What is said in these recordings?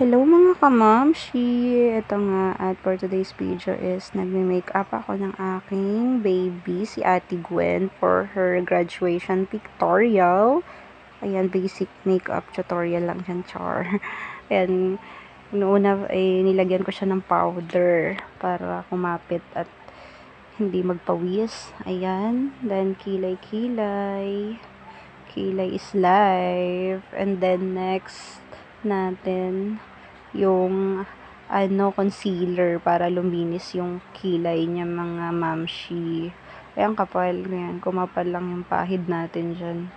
Hello mga kamamshi! Ito nga at for today's video is nagme-makeup ako ng aking baby, si Ate Gwen, for her graduation pictorial. Ayan, basic makeup tutorial lang dyan, char. Ayan, noona ay nilagyan ko siya ng powder para kumapit at hindi magpawis. Ayan, then kilay-kilay. Kilay is life. And then next natin yung concealer para luminis yung kilay niya mga mamshi. Ayan, kapal. Ayan, kumapal lang yung pahid natin dyan.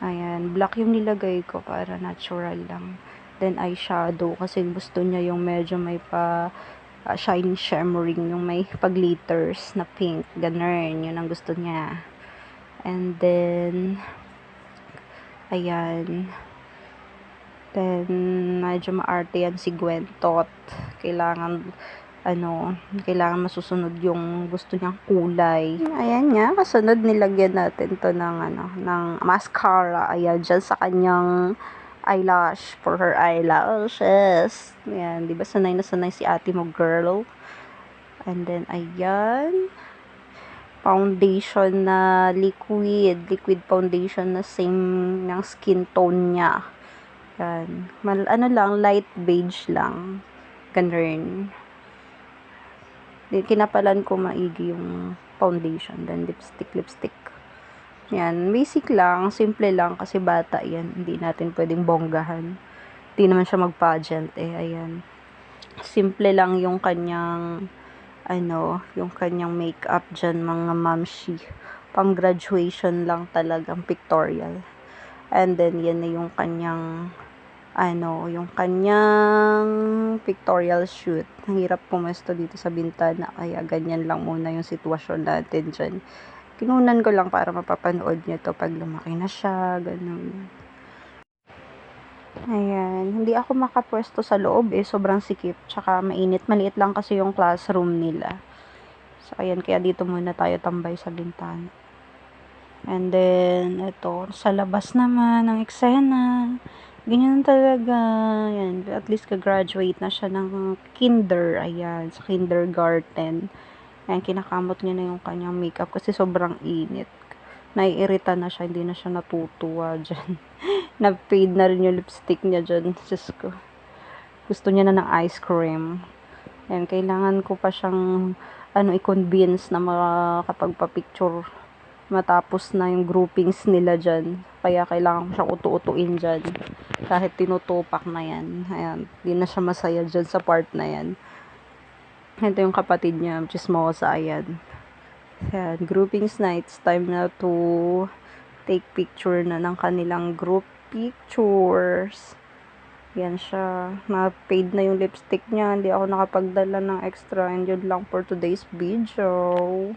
Ayan, black yung nilagay ko para natural lang. Then eyeshadow kasi gusto niya yung medyo may shiny shimmering, yung may pa-glitters na pink. Ganun, yun ang gusto niya. And then ayan. Then, medyo maarte yan si Gwentot. Kailangan masusunod yung gusto niyang kulay. Ayan nga, kasunod nilagyan natin to ng mascara. Ayan, dyan sa kanyang eyelash, for her eyelashes. Ayan, di ba sanay na sanay si ate mo, girl? And then, ayan. Foundation na liquid foundation na same ng skin tone niya. Yan. Lang, light beige lang. Ganun. Kinapalan ko maigi yung foundation. Then, lipstick. Yan. Basic lang. Simple lang. Kasi bata yan. Hindi natin pwedeng bonggahan. Hindi naman siya mag-pageant eh. Ayan. Simple lang yung kanyang yung kanyang makeup dyan, mga mamshi. Pang graduation lang talagang pictorial. And then, yan na yung kanyang yung kanyang pictorial shoot. Ang hirap pumesto dito sa bintana, kaya ganyan lang muna yung sitwasyon natin dyan. Kinunan ko lang para mapapanood niyo to pag lumaki na siya, ganun. Ayan, hindi ako makapwesto sa loob eh, sobrang sikip, tsaka mainit, maliit lang kasi yung classroom nila. So, ayan, kaya dito muna tayo tambay sa bintana. And then, ito, sa labas naman, ng eksena. Ganyan talaga. Ayan, at least ka-graduate na siya ng kinder. Ayan, sa kindergarten. Ayan, kinakamot niya na yung kanyang makeup kasi sobrang init. Naiirita na siya, hindi na siya natutuwa dyan. Na-fade na rin yung lipstick niya dyan. Diyos ko. Gusto niya na ng ice cream. Ayan, kailangan ko pa siyang i-convince na makakapagpa-picture matapos na yung groupings nila dyan. Kaya kailangan ko siyang utu-utuin dyan. Kahit tinutupak na yan. Ayan, di na siya masaya dyan sa part na yan. Ito yung kapatid niya, chismosa. Ayan. Ayan, groupings na. It's time na to take picture na ng kanilang group pictures. Yan siya. Na-fade na yung lipstick niya. Hindi ako nakapagdala ng extra. And yun lang for today's video.